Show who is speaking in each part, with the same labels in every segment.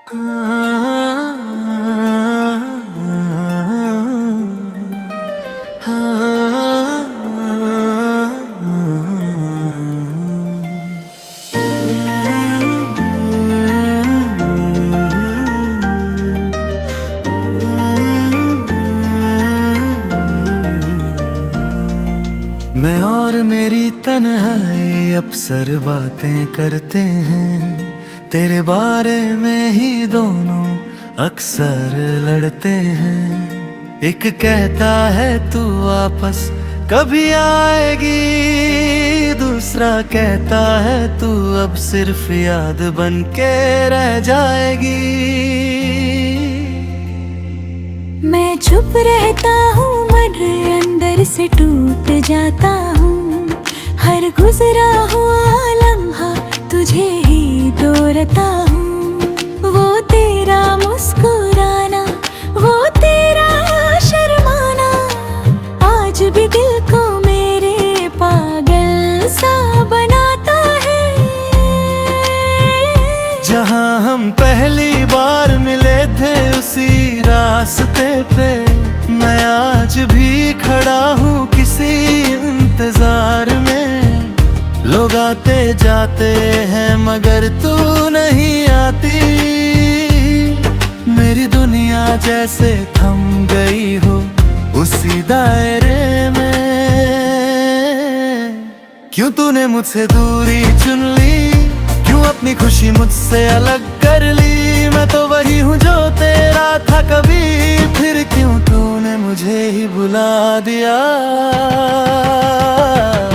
Speaker 1: मैं और मेरी तन्हाई अक्सर बातें करते हैं, तेरे बारे में ही दोनों अक्सर लड़ते हैं। एक कहता है तू वापस कभी आएगी, दूसरा कहता है तू अब सिर्फ याद बन के रह जाएगी।
Speaker 2: मैं चुप रहता हूँ, मन अंदर से टूट जाता हूँ। हर गुजरा हुआ लम्हा तुझे ही दोहराता हूँ। वो तेरा मुस्कुराना, वो तेरा शर्माना, आज भी दिल को मेरे पागल सा बनाता है।
Speaker 1: जहाँ हम पहली बार मिले थे उसी रास्ते पे मैं आज भी खड़ा हूँ किसी इंतजार में। लोग आते जाते हैं मगर तू नहीं आती, मेरी दुनिया जैसे थम गई हो उसी दायरे में। क्यों तूने मुझसे दूरी चुन ली, क्यों अपनी खुशी मुझसे अलग कर ली। मैं तो वही हूँ जो तेरा था कभी, फिर क्यों तूने मुझे ही बुला दिया।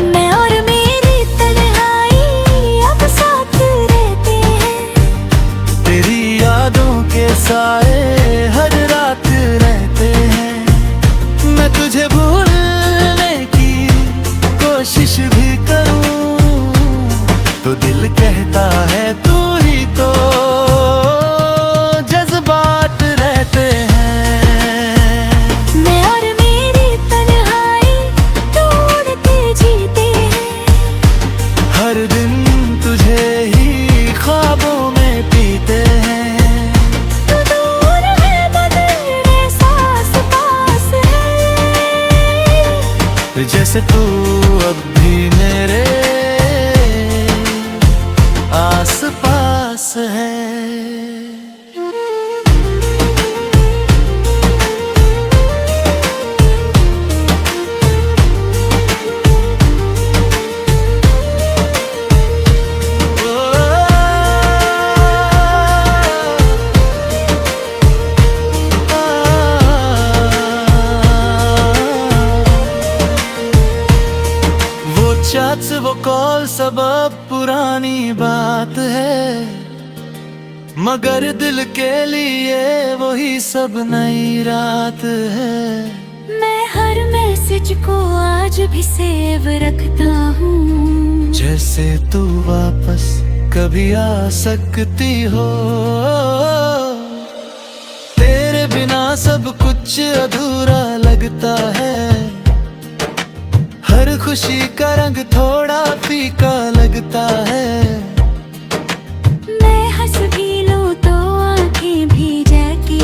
Speaker 2: मैं और मेरी तन्हाई अब साथ रहते हैं,
Speaker 1: तेरी यादों के साए हर रात रहते हैं। मैं तुझे भूलने की कोशिश भी करूं तो दिल कहता है तू ही तो जज्बात रहते हैं।
Speaker 2: मैं और मेरी तन्हाई ढूंढते जीते हैं,
Speaker 1: हर दिन तुझे ही ख्वाबों में पीते हैं।
Speaker 2: तू दूर है मगर एहसास पास है,
Speaker 1: जैसे तू अब भी मेरे आस पास है। वो चैट्स वो कॉल सब अब पुरानी बात है, मगर दिल के लिए वही सब नई रात है।
Speaker 2: मैं हर मैसेज को आज भी सेव रखता हूँ,
Speaker 1: जैसे तू वापस कभी आ सकती हो। तेरे बिना सब कुछ अधूरा लगता है, हर खुशी का रंग थोड़ा फीका लगता है।
Speaker 2: मैं हंस भी लूं तो आंखें भी जाती,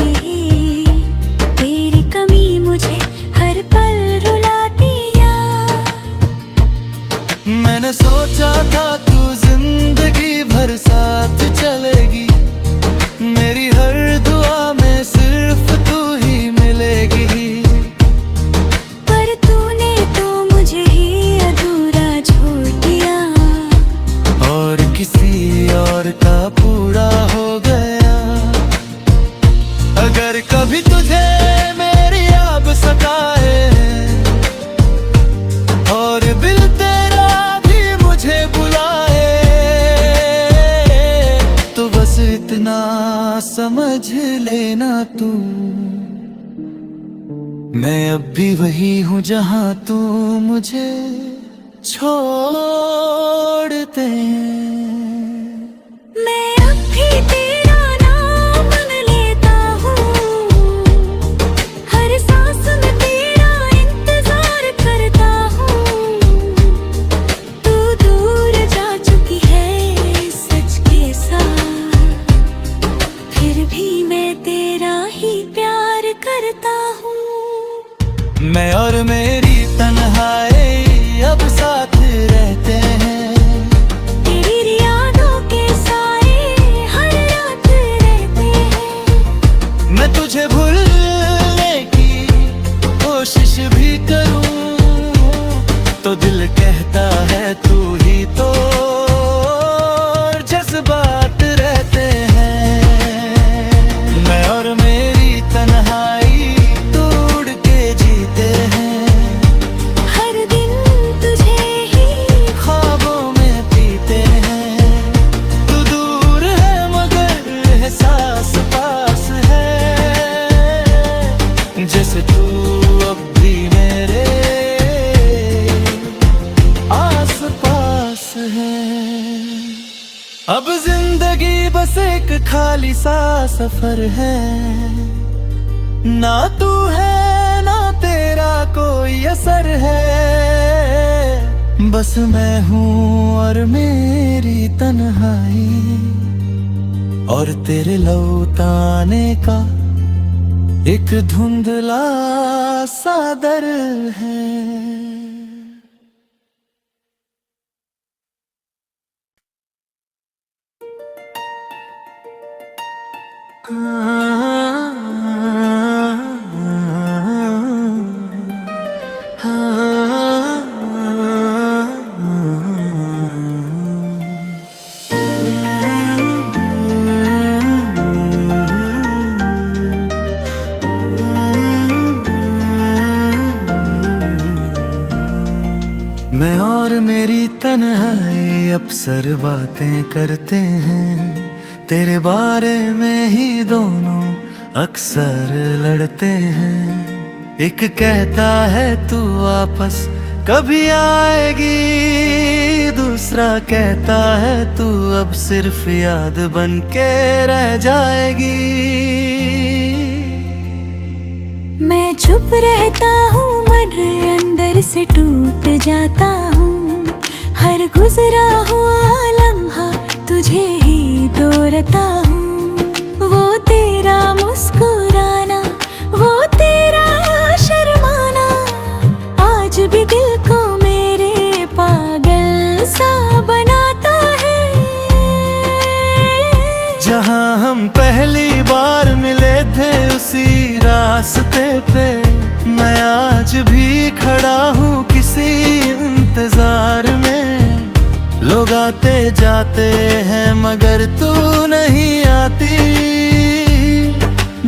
Speaker 2: तेरी कमी मुझे हर पल रुलाती यार।
Speaker 1: मैंने सोचा था तू जिंदगी भर साथ चलेगी, मेरी हर दुआ में सिर्फ तू ही मिलेगी।
Speaker 2: पर तूने तो मुझे ही अधूरा छोड़ दिया,
Speaker 1: और किसी और का पूरा हो गया। अगर कभी तुझे मेरी याद सताए और दिल तेरा भी मुझे बुलाए, तो बस इतना समझ लेना तू, मैं अब भी वही हूँ जहाँ तू मुझे छोड़ दे।
Speaker 2: मैं अब भी तेरा नाम लेता हूँ, हर सांस में तेरा इंतजार करता हूँ। तू दूर जा चुकी है सच के साथ, फिर
Speaker 1: अब जिंदगी बस एक खाली सा सफर है, ना तू है ना तेरा कोई असर है। बस मैं हूँ और मेरी तन्हाई, और तेरे लौटाने का एक धुंधला सा डर है। मैं और मेरी तन्हाई अक्सर बातें करते हैं, तेरे बारे में ही दोनों अक्सर लड़ते हैं। एक कहता है तू वापस कभी आएगी, दूसरा कहता है तू अब सिर्फ याद बन के रह जाएगी।
Speaker 2: मैं चुप रहता हूँ मन अंदर से टूट जाता हूँ, हर गुजरा हुआ लम्हा तुझे ही दौड़ता हूँ। वो तेरा मुस्कुराना, वो तेरा शर्माना, आज भी दिल को मेरे पागल सा बनाता है।
Speaker 1: जहाँ हम पहली बार मिले थे उसी रास्ते पे मैं आज भी खड़ा हूँ किसी इंतजार में। लोग आते जाते हैं मगर तू नहीं आती,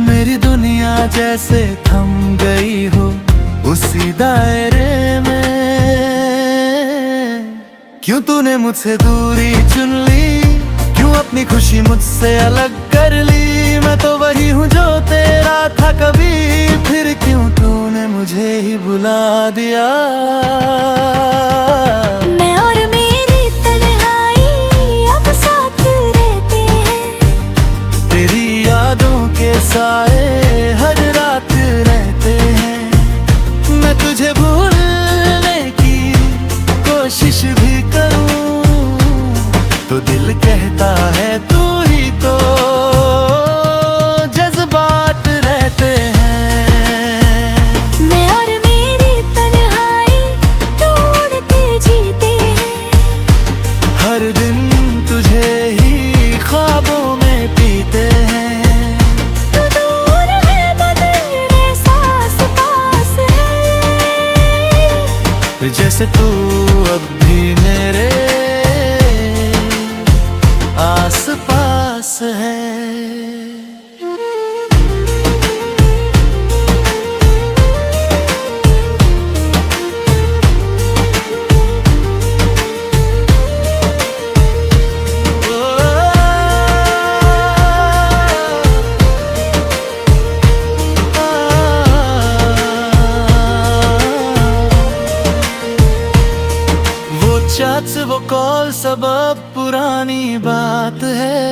Speaker 1: मेरी दुनिया जैसे थम गई हो उसी दायरे में। क्यों तूने मुझसे दूरी चुन ली, क्यों अपनी खुशी मुझसे अलग कर ली। मैं तो वही हूँ जो तेरा था कभी, फिर क्यों तूने मुझे ही बुला दिया।
Speaker 2: मैं और मेरी तन्हाई अब साथ रहते हैं,
Speaker 1: तेरी यादों के साए हर रात रहते हैं। मैं तुझे भूलने की कोशिश भी करूं तो दिल कहता है तू ही तो जज्बात रहते हैं।
Speaker 2: मैं और मेरी तन्हाई ढूंढते जीते हैं,
Speaker 1: हर दिन तुझे ही ख्वाबों में पीते हैं।
Speaker 2: तू दूर है मगर एहसास पास है,
Speaker 1: जैसे तू अब भी मेरे आस पास है। वो चैट्स वो कॉल सब अब पुरानी बात है,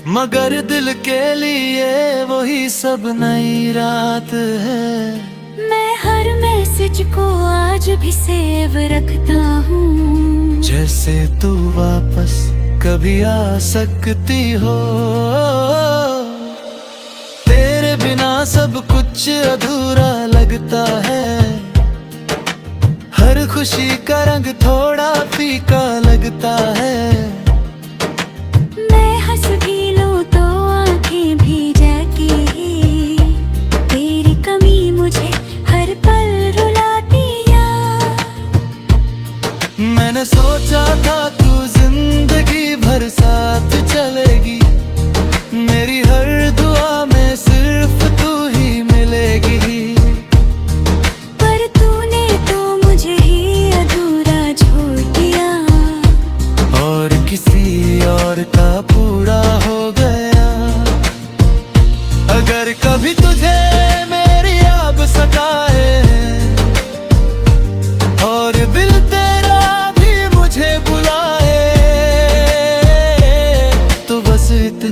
Speaker 1: मगर दिल के लिए वही सब नई रात है।
Speaker 2: मैं हर मैसेज को आज भी सेव रखता हूँ,
Speaker 1: जैसे तू वापस कभी आ सकती हो। तेरे बिना सब कुछ अधूरा लगता है, हर खुशी का रंग थोड़ा फीका लगता है।
Speaker 2: मैं हंस भी लूं तो आंखें भी जाती, तेरी कमी मुझे हर पल रुलाती यार।
Speaker 1: मैंने सोचा था तू जिंदगी भर साथ चलेगी, मेरी हर दुआ में सिर्फ तू ही मिलेगी।
Speaker 2: पर तूने तो मुझे ही अधूरा छोड़ दिया,
Speaker 1: और किसी और का पूरा हो गया। अगर कभी तुझे मेरी याद सताए और दिल तेरा भी मुझे बुलाए,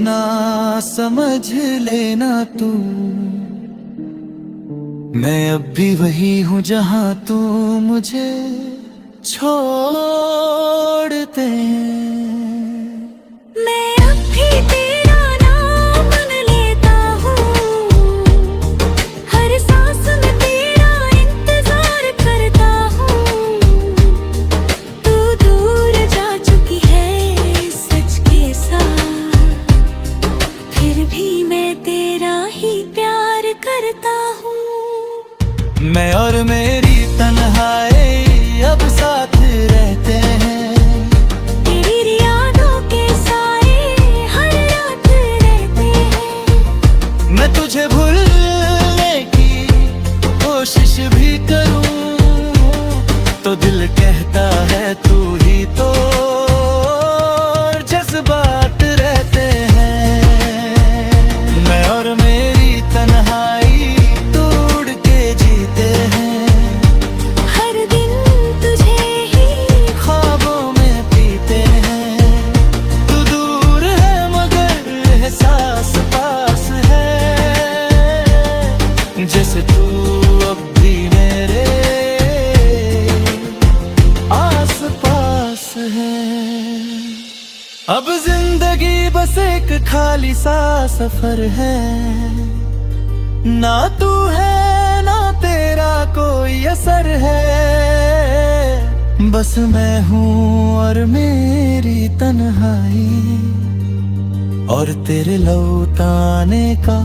Speaker 1: ना समझ लेना तू, मैं अब भी वही हूँ जहाँ तू मुझे छोड़ते।
Speaker 2: मैं अब भी तेरा नाम मन लेता हूँ, हर सांस में तेरा इंतजार करता हूँ। तू दूर जा चुकी है सच के साथ, फिर भी मैं तेरा ही प्यार करता हूँ।
Speaker 1: मैं और मेरी तन्हाई अब साथ रहते हैं,
Speaker 2: तेरी यादों के साए हर रात रहते हैं।
Speaker 1: मैं तुझे भूलने की कोशिश भी करूं तो दिल कहता है तू ही तो, जज्बात रहते हैं। मैं और मेरी तन्हाई तोड़ के जीते हैं,
Speaker 2: हर दिन तुझे ही
Speaker 1: ख्वाबों में पीते हैं। तू दूर है मगर एहसास पास है, जैसे तू अब भी मेरे आस पास है। अब जिंदगी बस एक खाली सा सफर है, ना तू है ना तेरा कोई असर है। बस मैं हूँ और मेरी तन्हाई, और तेरे लौटाने का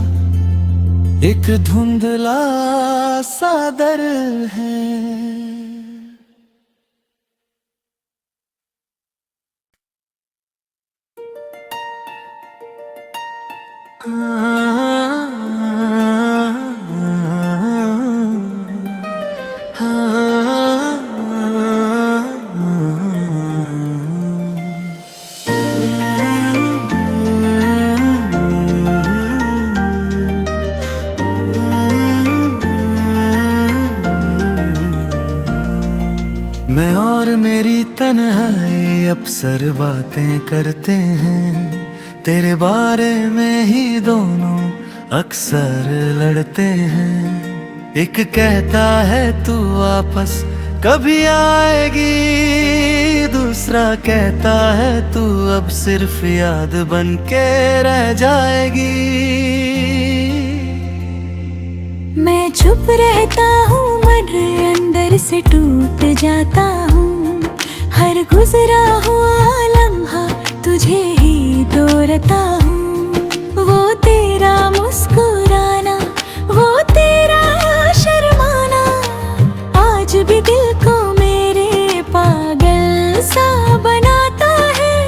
Speaker 1: एक धुंधला सा डर है। मैं और मेरी तन्हाई अक्सर बातें करते हैं, तेरे बारे में ही दोनों अक्सर लड़ते हैं। एक कहता है तू वापस कभी आएगी, दूसरा कहता है तू अब सिर्फ याद बन के रह जाएगी।
Speaker 2: मैं चुप रहता हूँ, मन अंदर से टूट जाता हूँ। हर गुजरा हुआ लम्हा तुझे ही दोहराता हूँ। वो तेरा मुस्कुराना, वो तेरा शर्माना, आज भी दिल को मेरे पागल सा बनाता है।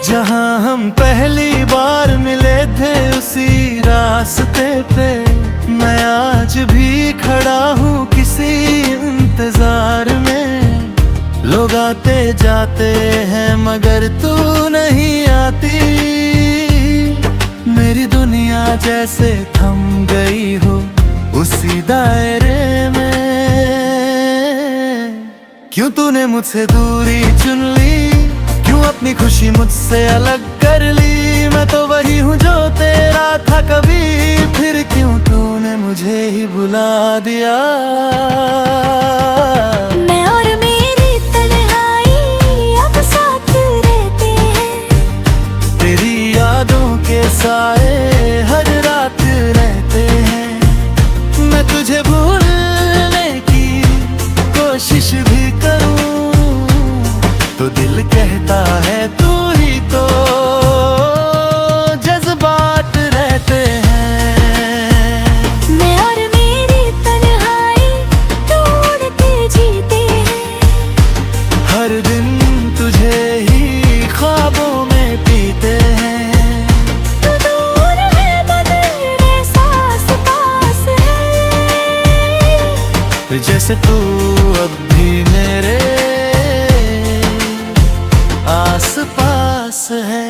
Speaker 1: जहाँ हम पहली बार मिले थे उसी रास्ते पे, मैं आज भी खड़ा हूँ किसी इंतजार में। लोग आते जाते हैं मगर तू नहीं आती, मेरी दुनिया जैसे थम गई हो उसी दायरे में। क्यों तूने मुझसे दूरी चुन ली, क्यों अपनी खुशी मुझसे अलग कर ली। मैं तो वही हूँ जो तेरा था कभी, फिर क्यों तूने मुझे ही बुला दिया।
Speaker 2: मैं और मेरी तन्हाई अब साथ रहते हैं,
Speaker 1: तेरी यादों के साए हर रात रहते हैं। मैं तुझे भूलने की कोशिश भी करूं तो दिल कहता है तू ही तो, जज्बात रहते हैं।
Speaker 2: मैं और मेरी तन्हाई तोड़ के जीते हैं,
Speaker 1: हर दिन तुझे ही ख्वाबों में पीते हैं।
Speaker 2: तू दूर है मगर एहसास पास है,
Speaker 1: जैसे तू अब भी मेरे आस पास है।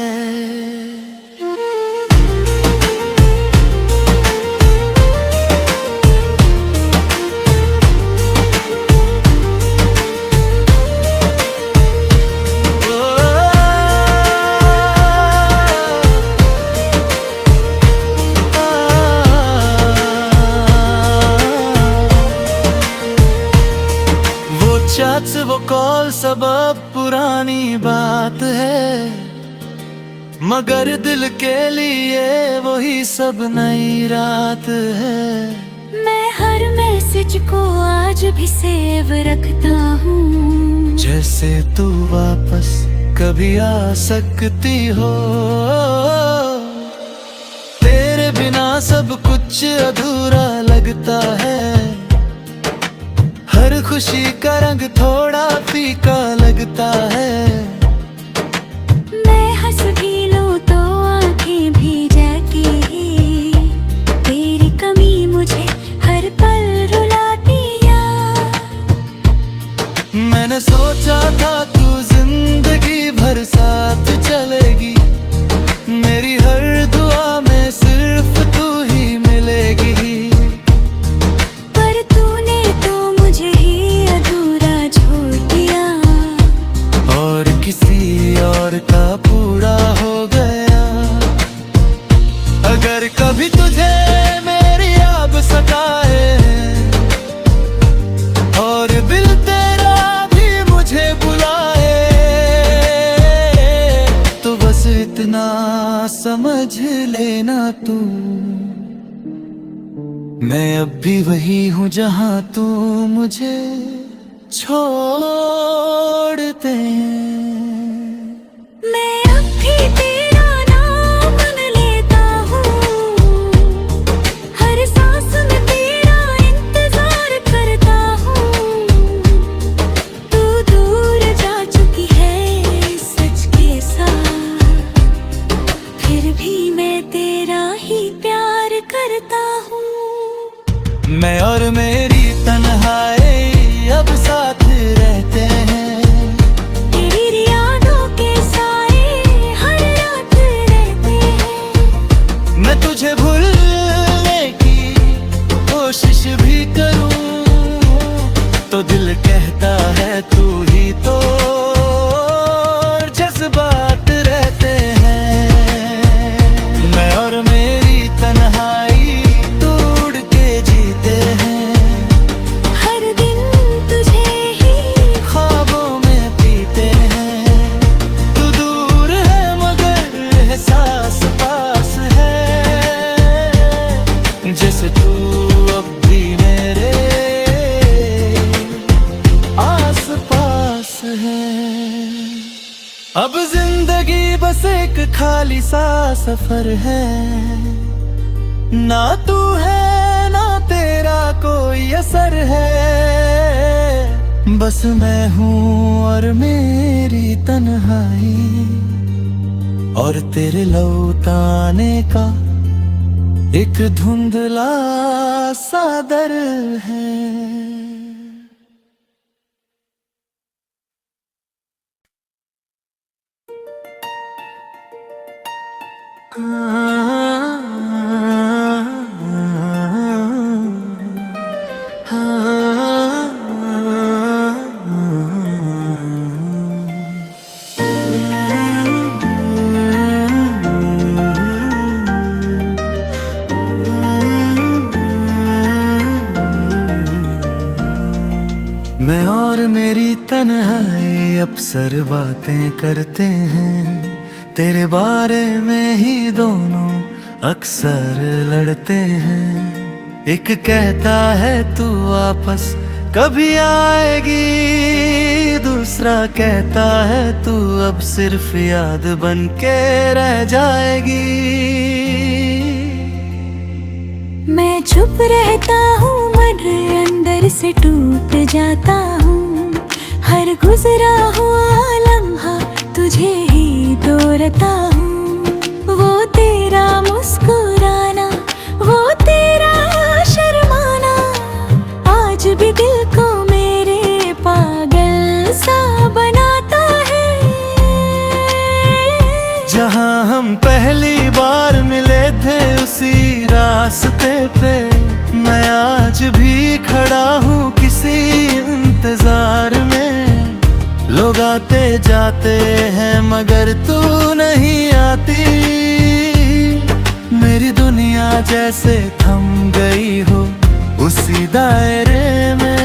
Speaker 1: सब अब पुरानी बात है, मगर दिल के लिए वही सब नई रात है।
Speaker 2: मैं हर मैसेज को आज भी सेव रखता हूँ,
Speaker 1: जैसे तू वापस कभी आ सकती हो। तेरे बिना सब कुछ अधूरा लगता है, हर खुशी का रंग थोड़ा फीका लगता है।
Speaker 2: मैं हंस भी लूं तो आंखें भी जाती, तेरी कमी मुझे हर पल रुलाती यार।
Speaker 1: मैंने सोचा था तू जिंदगी भर साथ चलेगी, मेरी हर दुआ में सिर्फ तू ही मिलेगी।
Speaker 2: पर तूने तो मुझे ही अधूरा छोड़ दिया,
Speaker 1: और किसी और का पूरा हो गया। अगर कभी तुझे मेरी याद सताए, और दिल तेरा भी मुझे बुलाए, तो बस इतना समझ लेना तू, मैं अब भी वही हूँ जहाँ तू मुझे छोड़ते।
Speaker 2: मैं अब भी तेरा नाम लेता हूँ, हर सांस में तेरा इंतजार करता हूँ। तू दूर जा चुकी है सच के साथ, फिर भी मैं तेरा ही प्यार करता हूँ।
Speaker 1: मैं और मेरी तन्हाई अब साथ रहते हैं,
Speaker 2: तेरी यादों के साए हर रात रहते हैं।
Speaker 1: मैं तुझे भूलने की कोशिश भी करूं, तो दिल कहता है तू ही तो, और जज्बात रहते हैं। मैं और मेरी तन्हाई तोड़ के जीते हैं,
Speaker 2: हर दिन तुझे ही
Speaker 1: ख्वाबों में पीते हैं। तू दूर है मगर एहसास पास है, जैसे तू अब भी मेरे आस पास है। अब जिंदगी बस एक खाली सा सफर है, ना तू है ना तेरा कोई असर है। बस मैं हूँ और मेरी तन्हाई, और तेरे लौटाने का एक धुंधला सा डर है। मैं और मेरी तन्हाई अक्सर बातें करते हैं, तेरे बारे में ही दोनों अक्सर लड़ते हैं। एक कहता है तू वापस कभी आएगी, दूसरा कहता है तू अब सिर्फ याद बन के रह जाएगी।
Speaker 2: मैं चुप रहता हूँ मगर अंदर से टूट जाता हूँ, हर गुजरा हुआ लम्हा तुझे ही दोहराता हूँ। वो तेरा मुस्कुराना, वो तेरा शर्माना, आज भी दिल को मेरे पागल सा बनाता है।
Speaker 1: जहाँ हम पहली बार मिले थे उसी रास्ते पे, मैं आज भी खड़ा हूँ किसी इंतजार में। लोग आते जाते हैं मगर तू नहीं आती, मेरी दुनिया जैसे थम गई हो उसी दायरे में।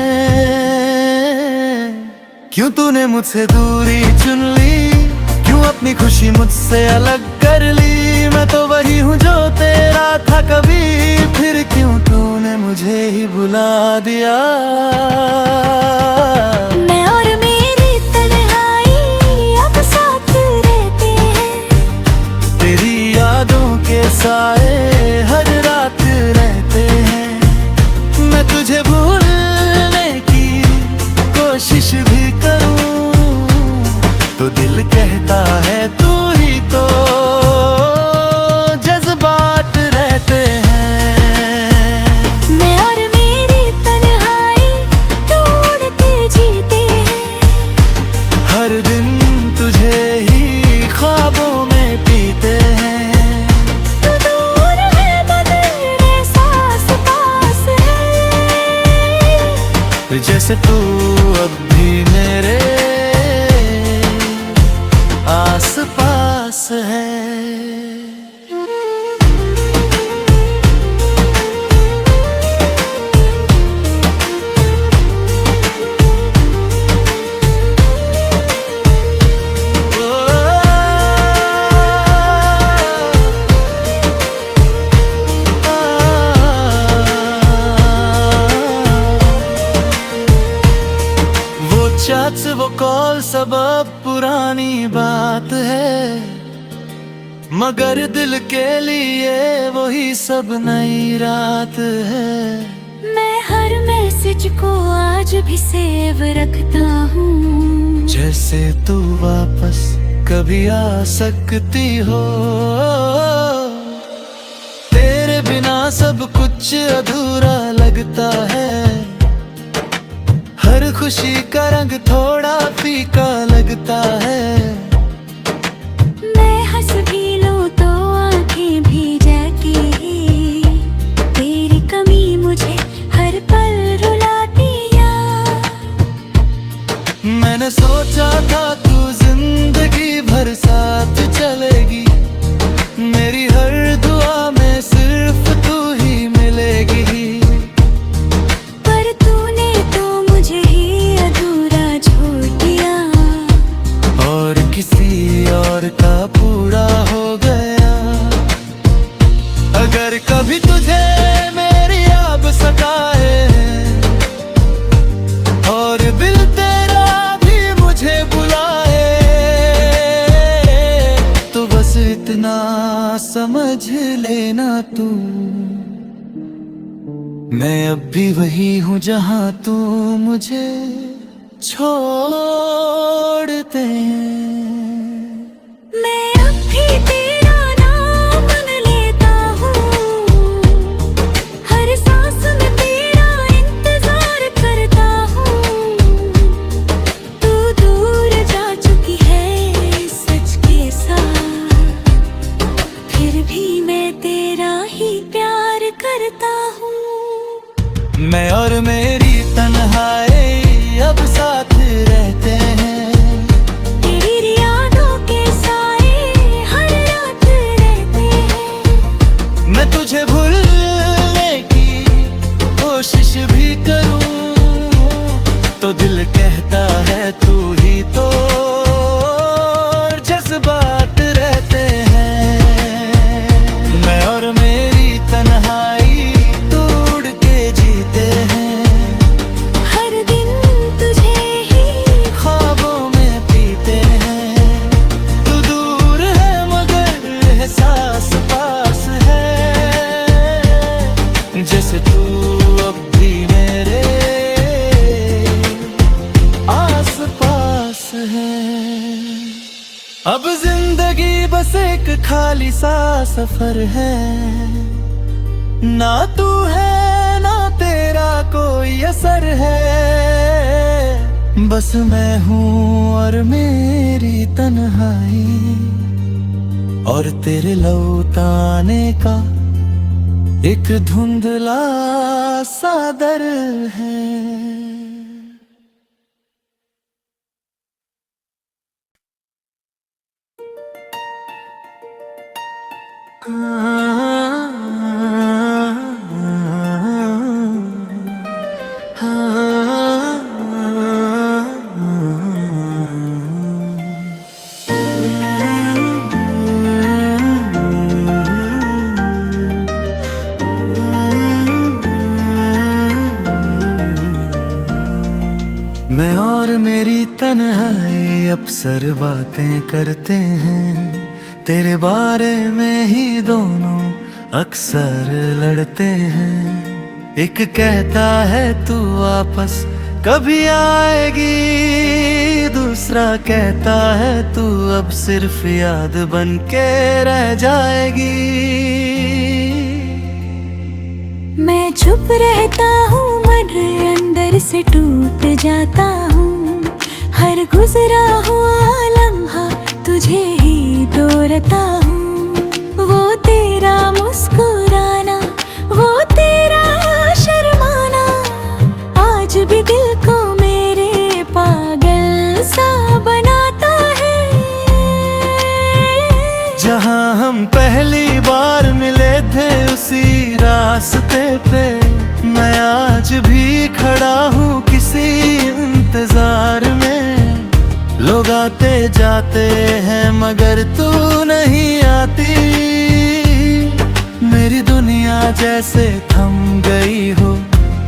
Speaker 1: क्यों तूने मुझसे दूरी चुन ली, क्यों अपनी खुशी मुझसे अलग कर ली। मैं तो वही हूँ जो तेरा था कभी, फिर क्यों तूने मुझे ही बुला दिया।
Speaker 2: मैं और मेरी तन्हाई अब साथ रहते हैं,
Speaker 1: तेरी यादों के साए हर रात रहते हैं। मैं तुझे भूलने की कोशिश भी करूं तो दिल कहता है तू ही तो। जज्बात रहते हैं,
Speaker 2: मैं और मेरी तन्हाई ढूंढ के जीते हैं।
Speaker 1: हर दिन तुझे ही ख्वाबों में पीते हैं।
Speaker 2: तू दूर है मगर एहसास पास है,
Speaker 1: जैसे तू अब भी मेरे आस पास है। चैट्स वो कॉल सब अब पुरानी बात है, मगर दिल के लिए वही सब नई रात है।
Speaker 2: मैं हर मैसेज को आज भी सेव रखता हूँ,
Speaker 1: जैसे तू वापस कभी आ सकती हो। तेरे बिना सब कुछ अधूरा लगता है, हर खुशी का रंग थोड़ा फीका लगता है।
Speaker 2: मैं हंस भी लूं तो आंखें भी जाती, तेरी कमी मुझे हर पल रुलाती यार।
Speaker 1: मैंने सोचा था तू जिंदगी भर साथ चलेगी, मेरी हर दुआ में सिर्फ तू ही मिलेगी। किसी और का पूरा हो गया। अगर कभी तुझे मेरी याद सताए और दिल तेरा भी मुझे बुलाए, तो बस इतना समझ लेना तू, मैं अब भी वही हूँ जहाँ तू मुझे छोड़ दे।
Speaker 2: मैं अब भी तेरा नाम लेता हूँ, हर सांस में तेरा इंतजार करता हूँ। तू दूर जा चुकी है सच के साथ, फिर भी मैं तेरा ही प्यार करता हूँ।
Speaker 1: मैं और मेरी तन्हाई अब साथ रहते हैं,
Speaker 2: तेरी यादों के साए हर रात रहते हैं।
Speaker 1: मैं तुझे भूलने की कोशिश भी करूं तो दिल कहता है तू ही तो। जज्बात रहते हैं, मैं और मेरी तन्हाई तोड़ के जीते हैं। जैसे तू अब भी मेरे आस पास है। अब जिंदगी बस एक खाली सा सफर है, ना तू है ना तेरा कोई असर है। बस मैं हूँ और मेरी तन्हाई, और तेरे लौटाने का एक धुंधला सा दर है। हाँ अक्सर बातें करते हैं, तेरे बारे में ही दोनों अक्सर लड़ते हैं। एक कहता है तू वापस कभी आएगी, दूसरा कहता है तू अब सिर्फ याद बन के रह जाएगी।
Speaker 2: मैं चुप रहता हूँ, मन अंदर से टूट जाता हूँ। हर गुजरा हुआ लम्हा तुझे ही दोहराता हूँ। वो तेरा मुस्कुराना, वो तेरा शर्माना, आज भी दिल को मेरे पागल सा बनाता है।
Speaker 1: जहाँ हम पहली बार मिले थे उसी रास्ते पे मैं आज भी खड़ा हूँ किसी इंतजार में। लोग आते जाते हैं मगर तू नहीं आती, मेरी दुनिया जैसे थम गई हो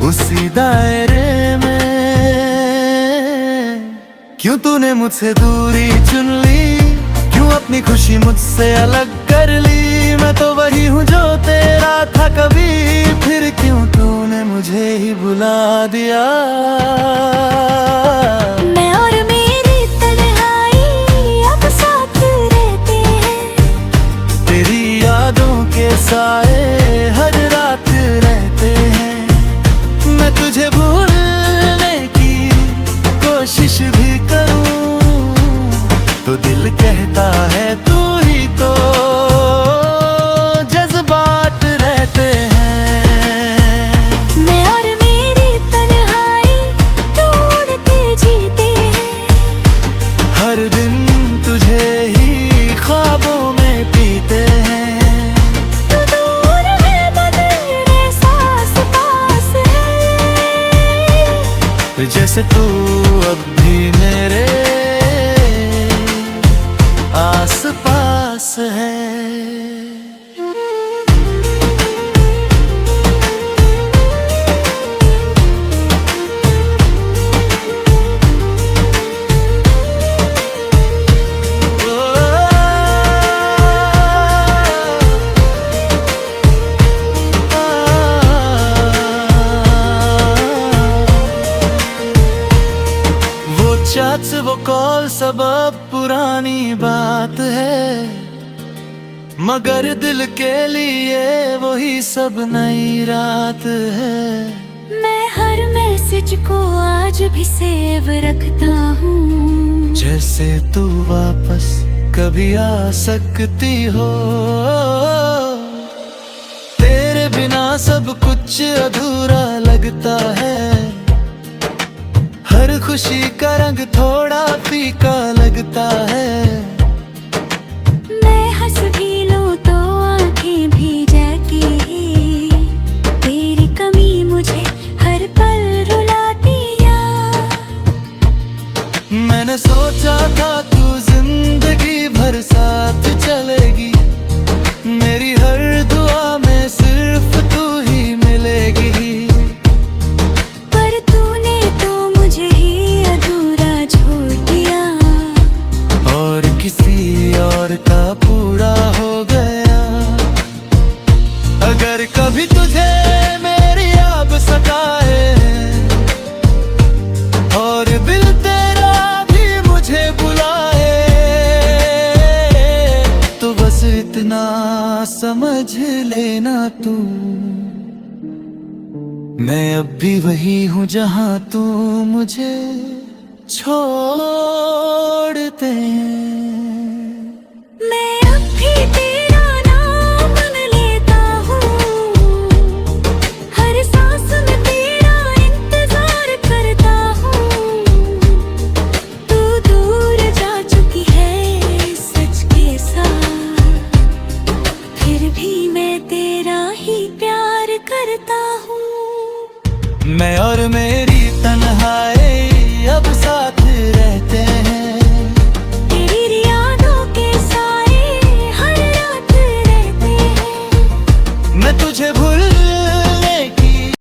Speaker 1: उसी दायरे में। क्यों तूने मुझसे दूरी चुन ली, क्यों अपनी खुशी मुझसे अलग कर ली। मैं तो वही हूँ जो तेरा था कभी, फिर क्यों तूने मुझे ही बुला दिया।
Speaker 2: मैं और मेरी तन्हाई अब साथ रहते हैं,
Speaker 1: तेरी यादों के साए हर रात रहते हैं। मैं तुझे भूलने की कोशिश भी करूं तो दिल कहता है तू ही तो जज्बात रहते हैं।
Speaker 2: मैं और मेरी तन्हाई ढूंढते जीते हैं,
Speaker 1: हर दिन तुझे ही ख्वाबों में पीते हैं।
Speaker 2: तू दूर है मगर एहसास पास है,
Speaker 1: जैसे तू अब भी मेरे आस पास है। वो चैट्स वो कॉल सब अब पुरानी बात है, मगर दिल के लिए वही सब नई रात है।
Speaker 2: मैं हर मैसेज को आज भी सेव रखता हूँ,
Speaker 1: जैसे तू वापस कभी आ सकती हो। तेरे बिना सब कुछ अधूरा लगता है, हर खुशी का रंग थोड़ा फीका लगता है।
Speaker 2: मैं हंस भी लूं तो आंखें भी जाती, तेरी कमी मुझे हर पल रुलाती यार।
Speaker 1: मैंने सोचा था तू जिंदगी भर साथ चलेगी, मेरी हर दुआ में सिर्फ तू ही मिलेगी।
Speaker 2: पर तूने तो मुझे ही अधूरा छोड़ दिया,
Speaker 1: और किसी और का पूरा हो गया। अगर कभी तुझे मेरी याद सताए और दिल तेरा भी मुझे बुलाए, तो बस इतना समझ लेना तू, मैं अब भी वही हूँ जहाँ तू मुझे छोड़ दे।
Speaker 2: मैं अब भी तेरा नाम लेता हूँ, हर सांस में तेरा इंतजार करता हूँ। तू दूर जा चुकी है सच के साथ, फिर भी मैं तेरा ही प्यार करता हूँ।
Speaker 1: मैं और मेरी